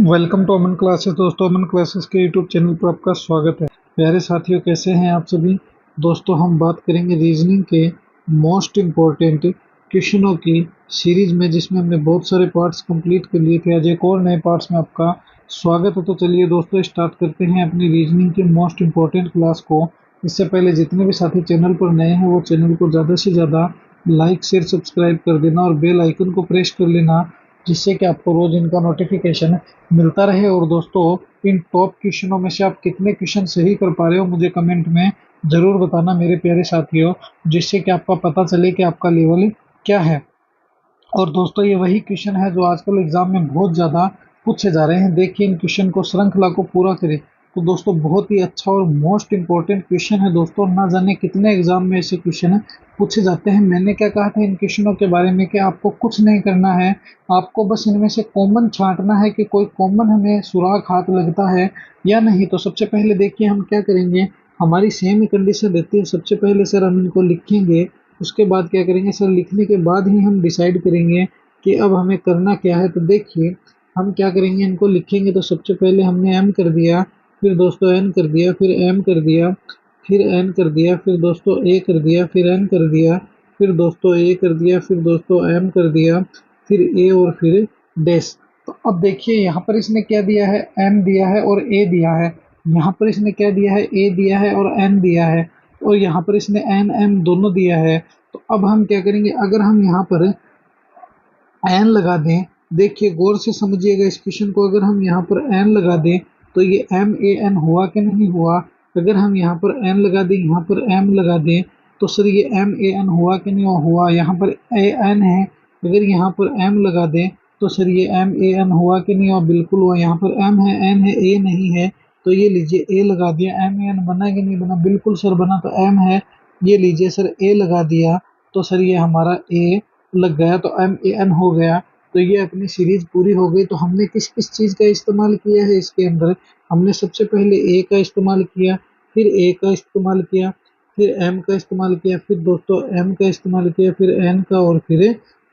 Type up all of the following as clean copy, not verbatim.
Welcome to Aman classes. दोस्तों, Aman classes के YouTube channel पर आपका स्वागत है। प्यारे साथियों, कैसे हैं आप सभी। दोस्तों, हम बात करेंगे रीजनिंग के मोस्ट इम्पोर्टेंट क्वेश्चनों की सीरीज में, जिसमें हमने बहुत सारे पार्ट्स कंप्लीट कर लिए थे। आज एक और नए पार्ट्स में आपका स्वागत है। तो चलिए दोस्तों, स्टार्ट करते हैं अपनी रीजनिंग के मोस्ट इम्पोर्टेंट क्लास को। इससे पहले जितने भी साथी चैनल पर नए हैं वो चैनल को ज़्यादा से ज़्यादा लाइक शेयर सब्सक्राइब कर देना और बेल आइकन को प्रेस कर लेना, जिससे कि आपको रोज इनका नोटिफिकेशन मिलता रहे। और दोस्तों, इन टॉप क्वेश्चनों में से आप कितने क्वेश्चन सही कर पा रहे हो मुझे कमेंट में जरूर बताना मेरे प्यारे साथियों, जिससे कि आपका पता चले कि आपका लेवल क्या है। और दोस्तों, ये वही क्वेश्चन है जो आजकल एग्जाम में बहुत ज़्यादा पूछे जा रहे हैं। देखिए, इन क्वेश्चन को श्रृंखला को पूरा करें तो दोस्तों बहुत ही अच्छा और मोस्ट इंपॉर्टेंट क्वेश्चन है। दोस्तों, ना जाने कितने एग्जाम में ऐसे क्वेश्चन पूछे जाते हैं। मैंने क्या कहा था इन क्वेश्चनों के बारे में कि आपको कुछ नहीं करना है, आपको बस इनमें से कॉमन छांटना है कि कोई कॉमन हमें सुराग हाथ लगता है या नहीं। तो सबसे पहले देखिए हम क्या करेंगे, हमारी सेम कंडीशन रहती है। सबसे पहले सर हम इनको लिखेंगे, उसके बाद क्या करेंगे सर, लिखने के बाद ही हम डिसाइड करेंगे कि अब हमें करना क्या है। तो देखिए हम क्या करेंगे, इनको लिखेंगे। तो सबसे पहले हमने एम कर दिया, फिर दोस्तों एन कर दिया, फिर एम कर दिया, फिर एन कर दिया, फिर दोस्तों ए कर दिया, फिर एन कर दिया, फिर दोस्तों ए कर दिया, फिर दोस्तों एम कर दिया, फिर ए और फिर डैश। तो अब देखिए यहाँ पर इसने क्या दिया है, एम दिया है और ए दिया है। यहाँ पर इसने क्या दिया है, ए दिया है और एन दिया है। और यहाँ पर इसने एन एम दोनों दिया है। तो अब हम क्या करेंगे, अगर हम यहाँ पर एन लगा दें, देखिए गौर से समझिएगा इस क्वेश्चन को, अगर हम यहाँ पर एन लगा दें तो ये एम ए एन हुआ कि नहीं हुआ। अगर हम यहाँ पर एन लगा दें, यहाँ पर एम लगा दें, तो सर ये एम ए एन हुआ कि नहीं हुआ। यहाँ पर ए एन है, अगर यहाँ पर एम लगा दें तो सर ये एम ए एन हुआ कि नहीं हुआ, बिल्कुल हुआ। यहाँ पर एम है, एन है, ए नहीं है, तो ये लीजिए ए लगा दिया। एम ए एन बना कि नहीं बना, बिल्कुल सर बना। तो एम है, ये लीजिए सर ए लगा दिया, तो सर ये हमारा ए लग गया, तो एम ए एन हो गया। तो ये अपनी सीरीज पूरी हो गई। तो हमने किस किस चीज़ का इस्तेमाल किया है इसके अंदर, हमने सबसे पहले ए का इस्तेमाल किया, फिर ए का इस्तेमाल किया, फिर एम का इस्तेमाल किया, फिर दोस्तों एम का इस्तेमाल किया, फिर एन का और फिर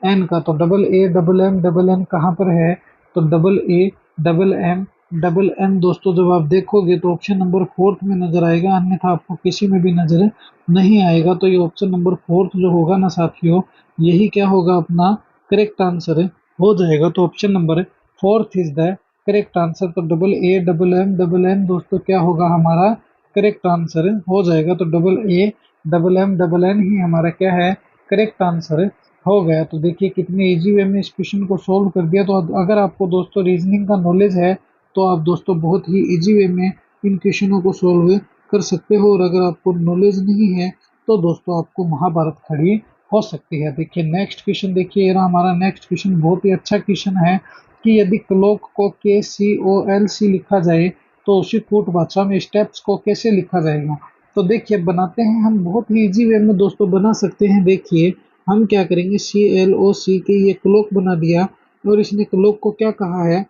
एन का। तो double A double M double N कहाँ पर है, तो double A double M double N दोस्तों जब आप देखोगे तो ऑप्शन नंबर फोर्थ में नजर आएगा, अन्यथा आपको किसी में भी नजर नहीं आएगा। तो ये ऑप्शन नंबर फोर्थ जो होगा ना साथियों, यही क्या होगा, अपना करेक्ट आंसर हो जाएगा। तो option number fourth is the correct answer. तो double A double M double N दोस्तों क्या होगा, हमारा करेक्ट आंसर हो जाएगा। तो double A double M double N ही हमारा क्या है, करेक्ट आंसर हो गया। तो देखिए कितने इजी वे में इस क्वेश्चन को सोल्व कर दिया। तो अगर आपको दोस्तों रीजनिंग का नॉलेज है तो आप दोस्तों बहुत ही इजी वे में इन क्वेश्चनों को सोल्व कर सकते हो। और अगर आपको नॉलेज नहीं है तो दोस्तों आपको महाभारत खड़ी हो सकती है। देखिए नेक्स्ट क्वेश्चन, देखिए ये हमारा नेक्स्ट क्वेश्चन बहुत ही अच्छा क्वेश्चन है कि यदि क्लॉक को के सी ओ एल सी लिखा जाए तो उसी कूट भाषा में स्टेप्स को कैसे लिखा जाएगा। तो देखिए बनाते हैं हम, बहुत ही इजी वे में दोस्तों बना सकते हैं। देखिए हम क्या करेंगे, सी एल ओ सी के ये क्लॉक बना दिया, और इसने क्लॉक को क्या कहा है,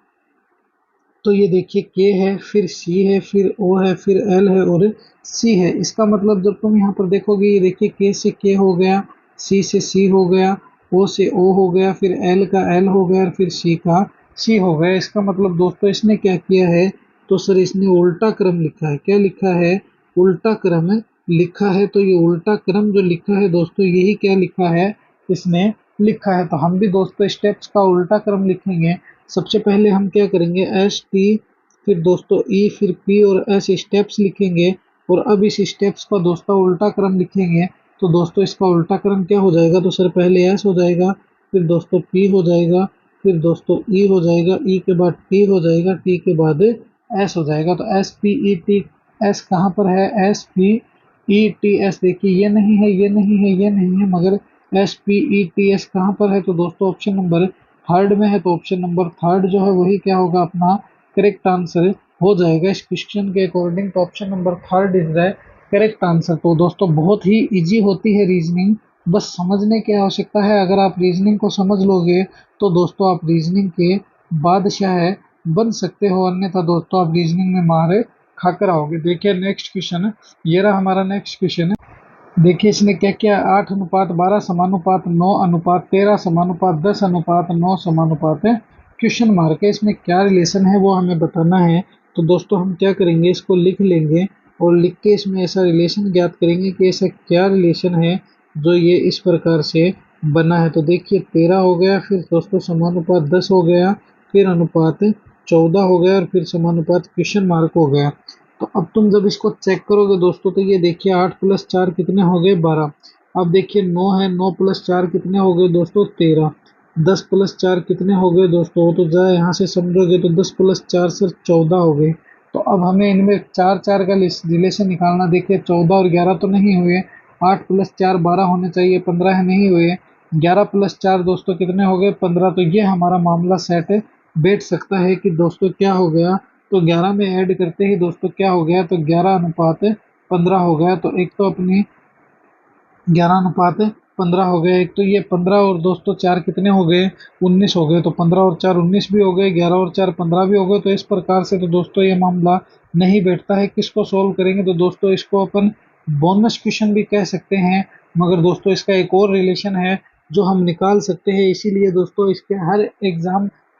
तो ये देखिए के है, फिर सी है, फिर ओ है, फिर एल है और सी है। इसका मतलब जब तुम यहाँ पर देखोगे, ये देखिए के से के हो गया, सी से सी हो गया, ओ से ओ हो गया, फिर एल का एल हो गया, और फिर सी का सी हो गया। इसका मतलब दोस्तों इसने क्या किया है, तो सर इसने उल्टा क्रम लिखा है। क्या लिखा है, उल्टा क्रम लिखा है। तो ये उल्टा क्रम जो लिखा है दोस्तों, यही क्या लिखा है, इसने लिखा है। तो हम भी दोस्तों स्टेप्स का उल्टा क्रम लिखेंगे। सबसे पहले हम क्या करेंगे, एस टी, फिर दोस्तों ई, फिर पी और एस स्टेप्स लिखेंगे। और अब इस स्टेप्स का दोस्तों उल्टा क्रम लिखेंगे। तो दोस्तों इसका उल्टा क्रम क्या हो जाएगा, तो सर पहले एस हो जाएगा, फिर दोस्तों पी हो जाएगा, फिर दोस्तों ई हो जाएगा, ई के बाद टी हो जाएगा, टी के बाद एस हो जाएगा। तो S P E T S कहाँ पर है, S P E T S, देखिए ये नहीं है, ये नहीं है, ये नहीं है, मगर S P E T S कहाँ पर है, तो दोस्तों ऑप्शन नंबर थर्ड में है। तो ऑप्शन नंबर थर्ड जो है वही क्या होगा, अपना करेक्ट आंसर हो जाएगा इस क्वेश्चन के अकॉर्डिंग। तो option number third is the correct answer. तो दोस्तों बहुत ही इजी होती है रीजनिंग, बस समझने की आवश्यकता है। अगर आप रीजनिंग को समझ लोगे तो दोस्तों आप रीजनिंग के बादशाह बन सकते हो, अन्यथा दोस्तों आप रीजनिंग में मार खाकर आओगे। देखिए नेक्स्ट क्वेश्चन, ये रहा हमारा नेक्स्ट क्वेश्चन। देखिए इसने क्या किया, 8:12 समानुपात 9:13 समानुपात 10:9 समानुपात क्वेश्चन मार्क है, इसमें क्या रिलेशन है वो हमें बताना है। तो दोस्तों हम क्या करेंगे, इसको लिख लेंगे और लिख के इसमें ऐसा रिलेशन ज्ञात करेंगे कि ऐसा क्या रिलेशन है जो ये इस प्रकार से बना है। तो देखिए 13 हो गया, फिर दोस्तों समानुपात 10 हो गया, फिर अनुपात 14 हो गया और फिर समानुपात क्वेश्चन मार्क हो गया। तो अब तुम जब इसको चेक करोगे दोस्तों तो ये देखिए 8 + 4 कितने हो गए 12। अब देखिए 9 है, 9 + 4 कितने हो गए दोस्तों 13। 10 + 4 कितने हो गए दोस्तों, तो जरा यहाँ से समझोगे तो 10 + 4 से 14 हो गए। तो अब हमें इनमें 4 4 का रिलेशन निकालना। देखिए 14 और 11 तो नहीं हुए, 8 + 4 12 होने चाहिए, 15 है नहीं हुए। 11 + 4 दोस्तों कितने हो गए 15। तो ये हमारा मामला सेट बैठ सकता है कि दोस्तों क्या हो गया, तो 11 में ऐड करते ही दोस्तों क्या हो गया, तो 11:15 हो गया। तो एक तो अपनी 11:15 हो गए, एक तो ये 15 और दोस्तों 4 कितने हो गए 19 हो गए। तो 15 और 4 19 भी हो गए, 11 और 4 15 भी हो गए। तो इस प्रकार से तो दोस्तों ये मामला नहीं बैठता है। किसको सोल्व करेंगे, तो दोस्तों इसको अपन बोनस क्वेश्चन भी कह सकते हैं, मगर दोस्तों इसका एक और रिलेशन है जो हम निकाल सकते हैं। इसीलिए दोस्तों इसके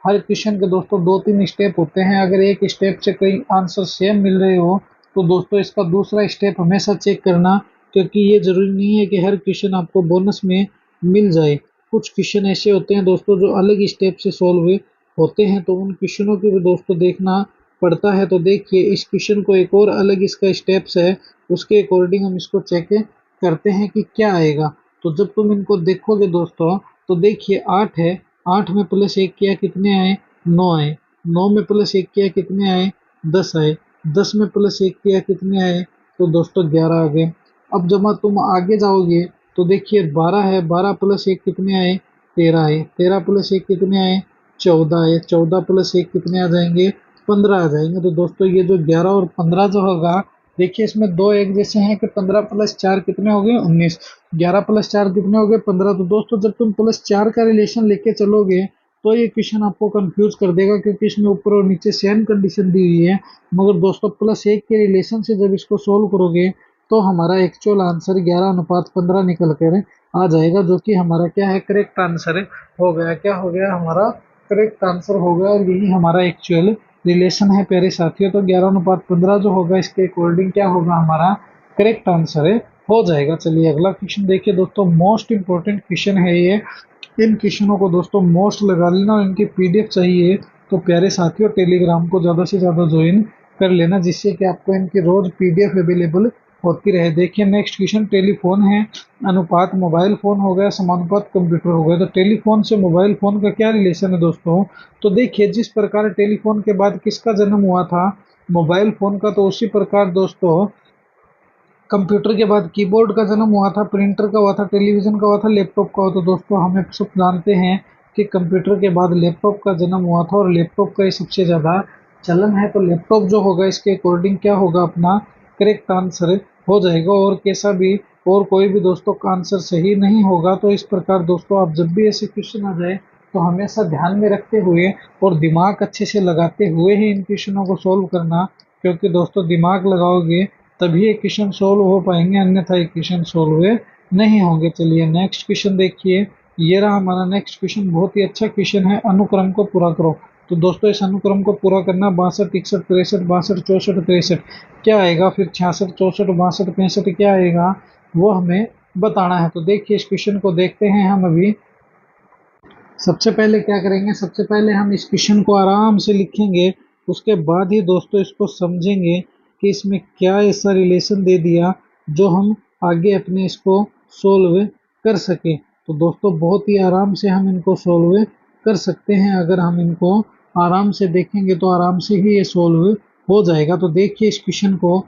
हर क्वेश्चन के दोस्तों 2-3 स्टेप होते हैं। अगर एक स्टेप से कई आंसर सेम मिल रहे हो तो दोस्तों इसका दूसरा स्टेप हमेशा चेक करना, क्योंकि ये ज़रूरी नहीं है कि हर क्वेश्चन आपको बोनस में मिल जाए। कुछ क्वेश्चन ऐसे होते हैं दोस्तों जो अलग स्टेप से सॉल्व होते हैं, तो उन क्वेश्चनों को भी दोस्तों देखना पड़ता है। तो देखिए इस क्वेश्चन को एक और अलग इसका स्टेप्स है, उसके अकॉर्डिंग हम इसको चेक करते हैं कि क्या आएगा। तो जब तुम इनको देखोगे दोस्तों तो देखिए 8 है, 8 में +1 किया कितने आए 9 आए, 9 में +1 किया कितने आए 10 आए, 10 में +1 किया कितने आए, तो दोस्तों 11 आ गए। अब जब तुम आगे जाओगे तो देखिए 12 है, 12 + 1 कितने आए 13 आए, 13 + 1 कितने आए 14 आए, 14 + 1 कितने आ जाएंगे 15 आ जाएंगे। तो दोस्तों ये जो 11 और 15 जो होगा, देखिए इसमें दो एक जैसे हैं कि 15 + 4 कितने हो गए 19, 11 + 4 कितने हो गए 15। तो दोस्तों जब तुम +4 का रिलेशन लेके चलोगे तो ये क्वेश्चन आपको कंफ्यूज कर देगा, क्योंकि इसमें ऊपर और नीचे सेम कंडीशन दी हुई है। मगर दोस्तों +1 के रिलेशन से जब इसको सोल्व करोगे तो हमारा एक्चुअल आंसर 11:15 निकल कर आ जाएगा, जो कि हमारा क्या है करेक्ट आंसर हो गया। क्या हो गया हमारा करेक्ट आंसर हो गया, और यही हमारा एक्चुअल रिलेशन है प्यारे साथियों। तो 11:15 जो होगा इसके अकॉर्डिंग क्या होगा हमारा करेक्ट आंसर हो जाएगा। चलिए अगला क्वेश्चन देखिए दोस्तों, मोस्ट इंपॉर्टेंट क्वेश्चन है ये। इन क्वेश्चनों को दोस्तों मोस्ट लगा लेना, और इनकी पीडीएफ चाहिए तो प्यारे साथियों टेलीग्राम को ज़्यादा से ज़्यादा ज्वाइन कर लेना, जिससे कि आपको इनकी रोज पीडीएफ अवेलेबल होती रहे। देखिए नेक्स्ट क्वेश्चन टेलीफोन है, अनुपात मोबाइल फ़ोन हो गया, समानुपात कंप्यूटर हो गया। तो टेलीफोन से मोबाइल फ़ोन का क्या रिलेशन है दोस्तों, तो देखिए जिस प्रकार टेलीफोन के बाद किसका जन्म हुआ था मोबाइल फ़ोन का, तो उसी प्रकार दोस्तों कंप्यूटर के बाद कीबोर्ड का जन्म हुआ था, प्रिंटर का हुआ था, टेलीविज़न का हुआ था, लैपटॉप का हुआ। तो दोस्तों हमें सब जानते हैं कि कंप्यूटर के बाद लैपटॉप का जन्म हुआ था, और लैपटॉप का ही सबसे ज़्यादा चलन है। तो लैपटॉप जो होगा इसके अकॉर्डिंग क्या होगा अपना करेक्ट आंसर हो जाएगा, और कैसा भी और कोई भी दोस्तों का आंसर सही नहीं होगा। तो इस प्रकार दोस्तों आप जब भी ऐसे क्वेश्चन आ जाए तो हमेशा ध्यान में रखते हुए और दिमाग अच्छे से लगाते हुए ही इन क्वेश्चनों को सोल्व करना, क्योंकि दोस्तों दिमाग लगाओगे तभी ये क्वेश्चन सोल्व हो पाएंगे, अन्यथा ये क्वेश्चन सोल्व नहीं होंगे। चलिए नेक्स्ट क्वेश्चन देखिए, ये रहा हमारा नेक्स्ट क्वेश्चन। बहुत ही अच्छा क्वेश्चन है, अनुक्रम को पूरा करो। तो दोस्तों इस अनुक्रम को पूरा करना 62 61 63 62 64 63 क्या आएगा, फिर 66 64 62 65 क्या आएगा वो हमें बताना है। तो देखिए इस क्वेश्चन को देखते हैं हम अभी। सबसे पहले क्या करेंगे, सबसे पहले हम इस क्वेश्चन को आराम से लिखेंगे, उसके बाद ही दोस्तों इसको समझेंगे कि इसमें क्या ऐसा रिलेशन दे दिया जो हम आगे अपने इसको सोल्व कर सकें। तो दोस्तों बहुत ही आराम से हम इनको सोल्व कर सकते हैं, अगर हम इनको आराम से देखेंगे तो आराम से ही ये सोल्व हो जाएगा। तो देखिए इस क्वेश्चन को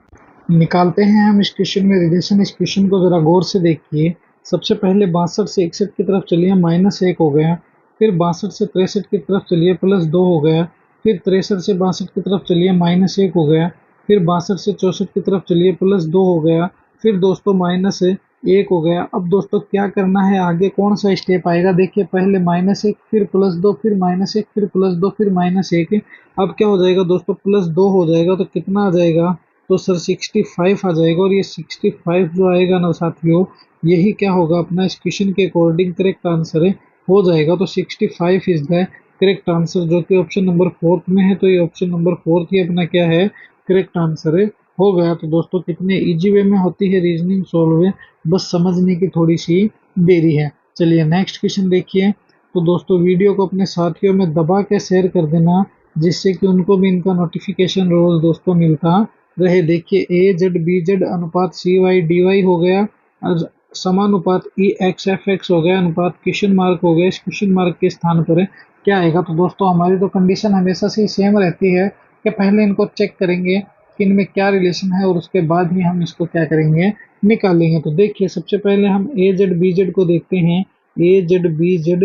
निकालते हैं हम, इस क्वेश्चन में रिलेशन। इस क्वेश्चन को ज़रा गौर से देखिए। सबसे पहले 62 से 61 की तरफ चलिए -1 हो गया, फिर 62 से 63 की तरफ चलिए +2 हो गया, फिर 63 से 62 की तरफ चलिए -1 हो गया, फिर 62 से 64 की तरफ चलिए +2 हो गया, फिर दोस्तों -1 हो गया। अब दोस्तों क्या करना है, आगे कौन सा स्टेप आएगा, देखिए पहले -1 फिर +2 फिर -1 फिर +2 फिर -1। अब क्या हो जाएगा दोस्तों +2 हो जाएगा, तो कितना आ जाएगा, तो सर 65 आ जाएगा। और ये 65 जो आएगा ना साथियों, यही क्या होगा अपना इस क्वेश्चन के अकॉर्डिंग करेक्ट आंसर हो जाएगा। तो 65 इज द करेक्ट आंसर, जो कि ऑप्शन नंबर 4 में है। तो ये ऑप्शन नंबर 4 ही अपना क्या है, करेक्ट आंसर हो गया। तो दोस्तों कितने इजी वे में होती है रीजनिंग सॉल्व, बस समझने की थोड़ी सी देरी है। चलिए नेक्स्ट क्वेश्चन देखिए। तो दोस्तों वीडियो को अपने साथियों में दबा के शेयर कर देना, जिससे कि उनको भी इनका नोटिफिकेशन रोज दोस्तों मिलता रहे। देखिए ए जेड बी जेड अनुपात सी वाई डी वाई हो गया, समानुपात ई एक्स एफ एक्स हो गया, अनुपात क्वेश्चन मार्क हो गया। इस क्वेश्चन मार्क के स्थान पर क्या आएगा? तो दोस्तों हमारी तो कंडीशन हमेशा से सेम रहती है कि पहले इनको चेक करेंगे कि इनमें क्या रिलेशन है और उसके बाद ही हम इसको क्या करेंगे, निकालेंगे। तो देखिए सबसे पहले हम ए जेड बी जेड को देखते हैं। ए जेड बी जेड,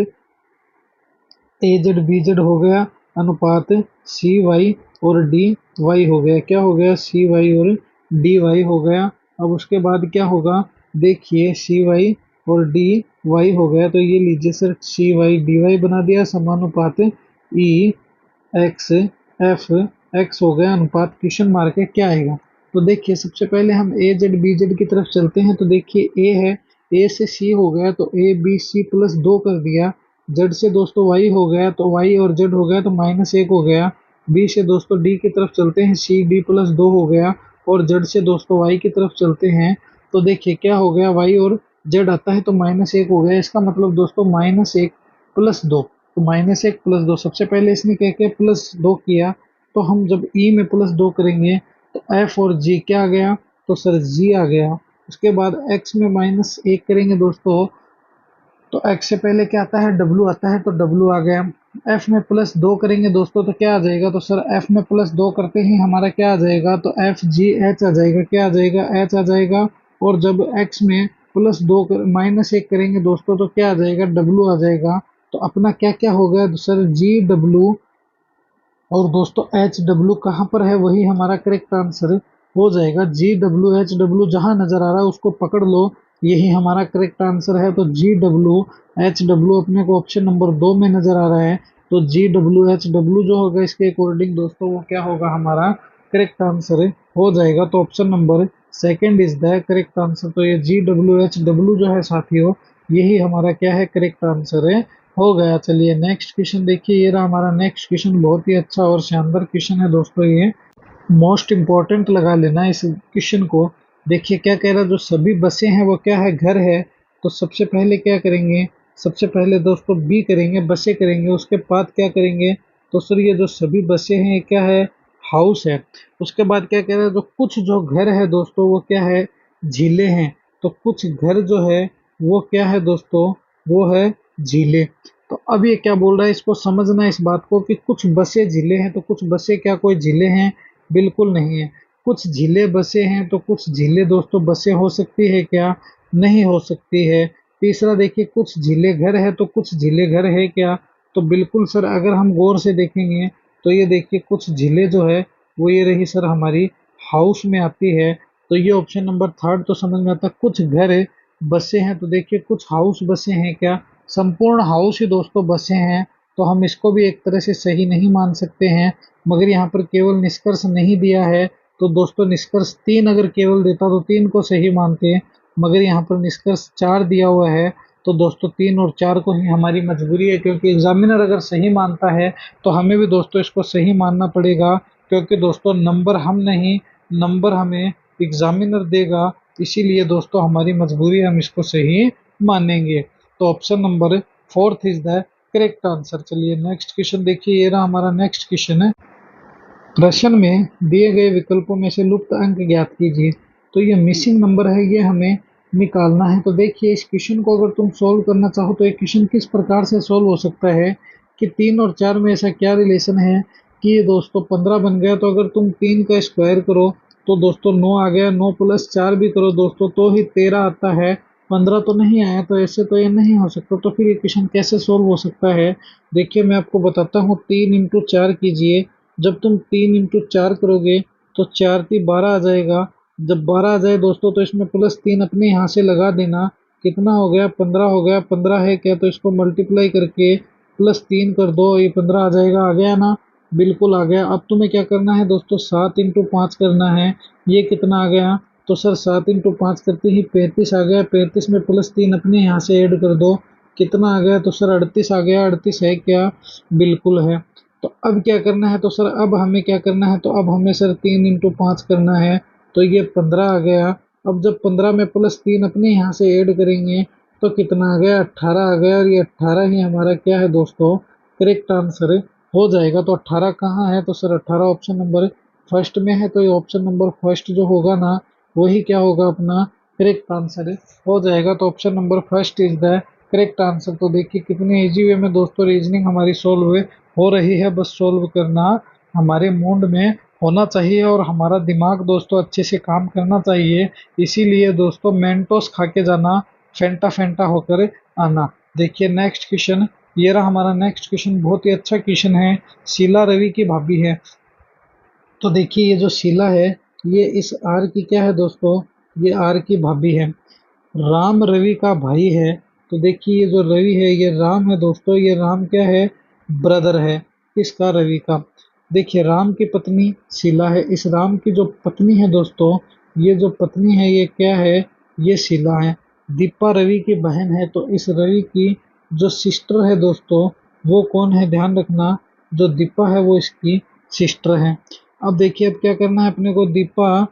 ए जेड बी जेड हो गया अनुपात सी वाई और डी वाई हो गया। क्या हो गया? सी वाई और डी वाई हो गया। अब उसके बाद क्या होगा? देखिए सी वाई और डी वाई हो गया, तो ये लीजिए सर सी वाई डी वाई बना दिया, समानुपात ई एक्स एफ एक्स हो गया, अनुपात क्वेश्चन मार्क है, क्या आएगा? तो देखिए सबसे पहले हम ए जेड बी जेड की तरफ चलते हैं। तो देखिए ए है, ए से सी हो गया तो ए बी सी प्लस 2 कर दिया। जेड से दोस्तों वाई हो गया तो वाई और जेड हो गया तो -1 हो गया। बी से दोस्तों डी की तरफ चलते हैं, सी डी प्लस 2 हो गया। और जेड से दोस्तों वाई की तरफ चलते हैं तो देखिए क्या हो गया, वाई और जेड आता है तो -1 हो गया। इसका मतलब दोस्तों -1 प्लस 2, तो -1 प्लस 2, सबसे पहले इसने क्या किया, प्लस 2 किया। तो हम जब ई में प्लस 2 करेंगे तो एफ और जी क्या आ गया? तो सर जी आ गया। उसके बाद एक्स में -1 करेंगे दोस्तों, तो एक्स से पहले क्या आता है, डब्लू आता है, तो डब्लू आ गया। एफ में प्लस 2 करेंगे दोस्तों तो क्या आ जाएगा? तो सर एफ में प्लस 2 करते ही हमारा क्या आ जाएगा? तो एफ जी एच आ जाएगा। क्या आ जाएगा? एच आ जाएगा। और जब एक्स में प्लस 2 -1 करेंगे दोस्तों तो क्या आ जाएगा? डब्लू आ जाएगा। तो अपना क्या क्या हो गया? तो सर जी डब्लू और दोस्तों एच डब्ल्यू कहाँ पर है, वही हमारा करेक्ट आंसर हो जाएगा। जी डब्ल्यू एच डब्ल्यू जहाँ नजर आ रहा है उसको पकड़ लो, यही हमारा करेक्ट आंसर है। तो जी डब्ल्यू एच डब्ल्यू अपने को ऑप्शन नंबर 2 में नजर आ रहा है। तो जी डब्ल्यू एच डब्ल्यू जो होगा इसके अकॉर्डिंग दोस्तों वो क्या होगा, हमारा करेक्ट आंसर हो जाएगा। तो option number second is the correct answer. तो ये जी डब्ल्यू एच डब्ल्यू जो है साथियों, यही हमारा क्या है, करेक्ट आंसर हो गया। चलिए नेक्स्ट क्वेश्चन देखिए, ये रहा हमारा नेक्स्ट क्वेश्चन, बहुत ही अच्छा और शानदार क्वेश्चन है दोस्तों, ये मोस्ट इम्पॉर्टेंट लगा लेना इस क्वेश्चन को। देखिए क्या कह रहा है, जो सभी बसें हैं वो क्या है, घर है। तो सबसे पहले क्या करेंगे, सबसे पहले दोस्तों बी करेंगे, बसें करेंगे। उसके बाद क्या करेंगे, तो सर ये जो सभी बसें हैं ये क्या है, हाउस है। उसके बाद क्या कह रहा है, जो कुछ जो घर है दोस्तों वो क्या है, झीलें हैं। तो कुछ घर जो है वो क्या है दोस्तों, वो है झीलें। तो अब ये क्या बोल रहा है, इसको समझना इस बात को कि कुछ बसें झीलें हैं, तो कुछ बसें क्या कोई झीलें हैं, बिल्कुल नहीं है। कुछ झीलें बसें हैं तो कुछ झीलें दोस्तों बसें हो सकती है क्या, नहीं हो सकती है। तीसरा देखिए कुछ झीलें घर है तो कुछ झीलें घर है क्या, तो बिल्कुल सर अगर हम गौर से देखेंगे तो ये देखिए कुछ झीलें जो है वो ये रही सर हमारी हाउस में आती है। तो ये ऑप्शन नंबर थर्ड तो समझ में आता है। कुछ घर बसें हैं तो देखिए कुछ हाउस बसें हैं क्या, संपूर्ण हाउस ही दोस्तों बसें हैं। तो हम इसको भी एक तरह से सही नहीं मान सकते हैं, मगर यहाँ पर केवल निष्कर्ष नहीं दिया है। तो दोस्तों निष्कर्ष 3 अगर केवल देता तो 3 को सही मानते हैं, मगर यहाँ पर निष्कर्ष 4 दिया हुआ है। तो दोस्तों 3 और 4 को ही हमारी मजबूरी है, क्योंकि एग्जामिनर अगर सही मानता है तो हमें भी दोस्तों इसको सही मानना पड़ेगा। क्योंकि दोस्तों नंबर हम नहीं, नंबर हमें एग्जामिनर देगा, इसीलिए दोस्तों हमारी मजबूरी है, हम इसको सही मानेंगे। तो option number 4 is the correct answer. चलिए नेक्स्ट क्वेश्चन देखिए, ये रहा हमारा नेक्स्ट क्वेश्चन है। प्रश्न में दिए गए विकल्पों में से लुप्त अंक ज्ञात कीजिए। तो ये मिसिंग नंबर है, ये हमें निकालना है। तो देखिए इस क्वेश्चन को अगर तुम सोल्व करना चाहो तो ये क्वेश्चन किस प्रकार से सोल्व हो सकता है कि 3 और 4 में ऐसा क्या रिलेशन है कि ये दोस्तों 15 बन गया। तो अगर तुम 3 का स्क्वायर करो तो दोस्तों 9 आ गया, 9 प्लस 4 भी करो दोस्तों तो ही 13 आता है, 15 तो नहीं आया। तो ऐसे तो ये नहीं हो सकता। तो फिर ये क्वेश्चन कैसे सोल्व हो सकता है, देखिए मैं आपको बताता हूँ। 3 इंटू 4 कीजिए, जब तुम 3 इंटू 4 करोगे तो 4 3 12 आ जाएगा। जब 12 आ जाए दोस्तों तो इसमें प्लस 3 अपने यहाँ से लगा देना, कितना हो गया, 15 हो गया। 15 है क्या, तो इसको मल्टीप्लाई करके प्लस 3 कर दो, ये 15 आ जाएगा। आ गया ना, बिल्कुल आ गया। अब तुम्हें क्या करना है दोस्तों, 7 इंटू 5 करना है। ये कितना आ गया, तो सर 7 इंटू 5 करते ही 35 आ गया। 35 में प्लस 3 अपने यहाँ से ऐड कर दो, कितना आ गया, तो सर 38 आ गया। 38 है क्या? बिल्कुल है। तो अब क्या करना है, तो सर अब हमें क्या करना है, तो अब हमें सर 3 इंटू 5 करना है, तो ये 15 आ गया। अब जब 15 में प्लस 3 अपने यहाँ से ऐड करेंगे तो कितना आ गया, 18 आ गया। और ये 18 ही हमारा क्या है दोस्तों, करेक्ट आंसर हो जाएगा। तो 18 कहाँ है, तो सर 18 ऑप्शन नंबर फर्स्ट में है, तो ये ऑप्शन नंबर फर्स्ट जो होगा ना, वही क्या होगा अपना करेक्ट आंसर हो जाएगा। तो option number first is the correct answer. तो देखिए कितने इजी वे में दोस्तों रीजनिंग हमारी सोल्व हो रही है। बस सोल्व करना हमारे मूड में होना चाहिए और हमारा दिमाग दोस्तों अच्छे से काम करना चाहिए। इसीलिए दोस्तों मेंटोस खा के जाना, फेंटा फेंटा होकर आना। देखिए नेक्स्ट क्वेश्चन, ये रहा हमारा नेक्स्ट क्वेश्चन। बहुत ही अच्छा क्वेश्चन है। शीला रवि की भाभी है। तो देखिए ये जो शीला है, ये इस आर की क्या है दोस्तों, ये आर की भाभी है। राम रवि का भाई है। तो देखिए ये जो रवि है ये राम है दोस्तों, ये राम क्या है, ब्रदर है किसका, रवि का। देखिए राम की पत्नी शीला है, इस राम की जो पत्नी है दोस्तों, ये जो पत्नी है ये क्या है, ये शीला है। दीपा रवि की बहन है, तो इस रवि की जो सिस्टर है दोस्तों, वो कौन है, ध्यान रखना, जो दीपा है वो इसकी सिस्टर है। अब देखिए अब क्या करना है अपने को, दीपा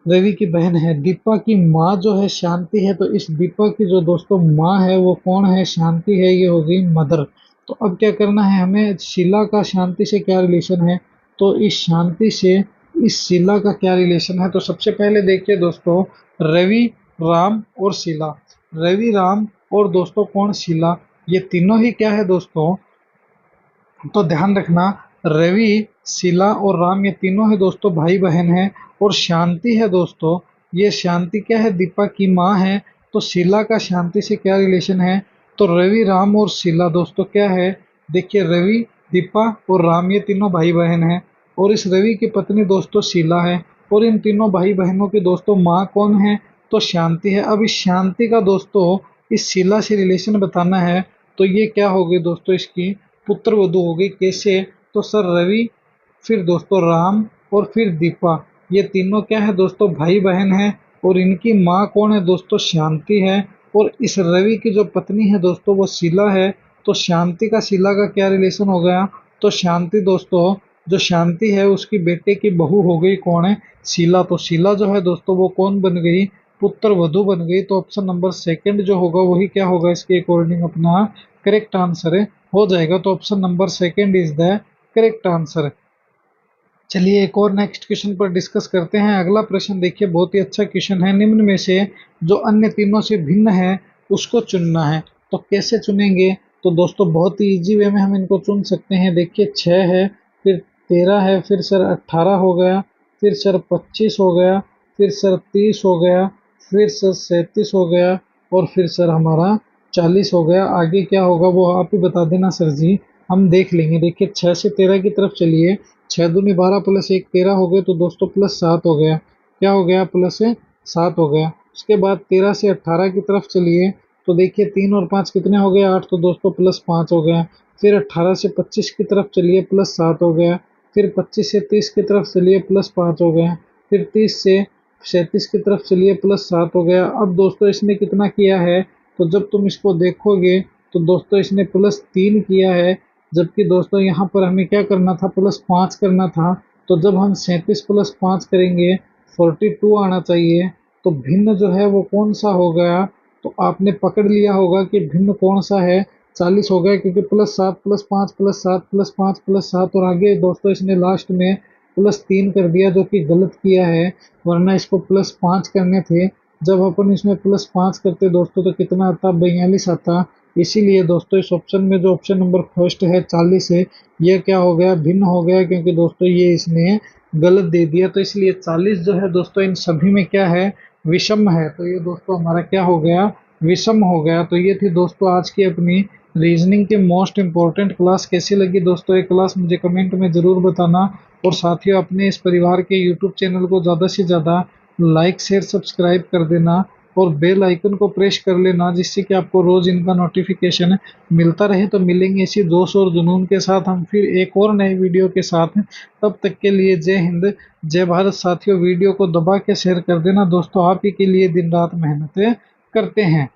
रवि की बहन है, दीपा की माँ जो है शांति है, तो इस दीपा की जो दोस्तों माँ है वो कौन है, शांति है, ये हो गई मदर। तो अब क्या करना है हमें, शीला का शांति से क्या रिलेशन है, तो इस शांति से इस शीला का क्या रिलेशन है। तो सबसे पहले देखिए दोस्तों, रवि, राम और शीला, रवि, राम और दोस्तों कौन, शीला, ये तीनों ही क्या है दोस्तों, तो ध्यान रखना, रवि, शीला और राम ये तीनों है दोस्तों भाई बहन हैं। और शांति है दोस्तों, ये शांति क्या है, दीपा की माँ है। तो शीला का शांति से क्या रिलेशन है, तो रवि, राम और शीला दोस्तों क्या है, देखिए रवि, दीपा और राम ये तीनों भाई बहन हैं। और इस रवि की पत्नी दोस्तों शीला है। और इन तीनों भाई बहनों की दोस्तों माँ कौन है, तो शांति है। अब इस शांति का दोस्तों इस शीला से रिलेशन बताना है, तो ये क्या हो गई दोस्तों, इसकी पुत्र वधू हो गई। कैसे, तो सर रवि, फिर दोस्तों राम और फिर दीपा, ये तीनों क्या है दोस्तों, भाई बहन हैं। और इनकी माँ कौन है दोस्तों, शांति है। और इस रवि की जो पत्नी है दोस्तों वो शीला है। तो शांति का शीला का क्या रिलेशन हो गया, तो शांति दोस्तों, जो शांति है उसकी बेटे की बहू हो गई कौन है, शीला। तो शीला जो है दोस्तों वो कौन बन गई, पुत्र वधू बन गई। तो ऑप्शन नंबर सेकंड जो होगा वही क्या होगा, इसके अकॉर्डिंग अपना करेक्ट आंसर हो जाएगा। तो option number second is the correct answer. चलिए एक और नेक्स्ट क्वेश्चन पर डिस्कस करते हैं। अगला प्रश्न देखिए बहुत ही अच्छा क्वेश्चन है। निम्न में से जो अन्य तीनों से भिन्न है उसको चुनना है। तो कैसे चुनेंगे, तो दोस्तों बहुत ही इजी वे में हम इनको चुन सकते हैं। देखिए 6 है, फिर 13 है, फिर सर 18 हो गया, फिर सर 25 हो गया, फिर सर 30 हो गया, फिर सर 37 हो गया, और फिर सर हमारा 40 हो गया। आगे क्या होगा वो आप ही बता देना सर जी, हम देख लेंगे। देखिए 6 से 13 की तरफ चलिए, 6 दूनी 12 प्लस 1 13 हो गए, तो दोस्तों प्लस 7 हो गया। क्या हो गया, प्लस 7 हो गया। उसके बाद 13 से 18 की तरफ चलिए, तो देखिए 3 और 5 कितने हो गए, 8, तो दोस्तों प्लस 5 हो गया। फिर 18 से 25 की तरफ चलिए, प्लस 7 हो गया। फिर 25 से 30 की तरफ चलिए, प्लस 5 हो गया। फिर 30 से 37 की तरफ चलिए, प्लस 7 हो गया। अब दोस्तों इसने कितना किया है, तो जब तुम इसको देखोगे तो दोस्तों इसने प्लस 3 किया है, जबकि दोस्तों यहाँ पर हमें क्या करना था, प्लस 5 करना था। तो जब हम 37 प्लस 5 करेंगे 42 आना चाहिए। तो भिन्न जो है वो कौन सा हो गया, तो आपने पकड़ लिया होगा कि भिन्न कौन सा है, 40 हो गया, क्योंकि plus 7 plus 5 plus 7 plus 5 plus 7, और आगे दोस्तों इसने लास्ट में प्लस 3 कर दिया, जो कि गलत किया है, वरना इसको प्लस 5 करने थे। जब अपन इसमें प्लस 5 करते दोस्तों तो कितना आता, 42 आता। इसीलिए दोस्तों इस ऑप्शन में जो ऑप्शन नंबर फर्स्ट है 40 है, ये क्या हो गया, भिन्न हो गया, क्योंकि दोस्तों ये इसने गलत दे दिया। तो इसलिए 40 जो है दोस्तों इन सभी में क्या है, विषम है। तो ये दोस्तों हमारा क्या हो गया, विषम हो गया। तो ये थी दोस्तों आज की अपनी रीजनिंग की मोस्ट इंपॉर्टेंट क्लास। कैसी लगी दोस्तों ये क्लास मुझे कमेंट में ज़रूर बताना। और साथियों अपने इस परिवार के यूट्यूब चैनल को ज़्यादा से ज़्यादा लाइक शेयर सब्सक्राइब कर देना, और बेल आइकन को प्रेस कर लेना, जिससे कि आपको रोज इनका नोटिफिकेशन मिलता रहे। तो मिलेंगे इसी जोश और जुनून के साथ हम फिर एक और नए वीडियो के साथ। तब तक के लिए जय हिंद, जय भारत। साथियों वीडियो को दबा के शेयर कर देना दोस्तों, आप ही के लिए दिन रात मेहनतें करते हैं।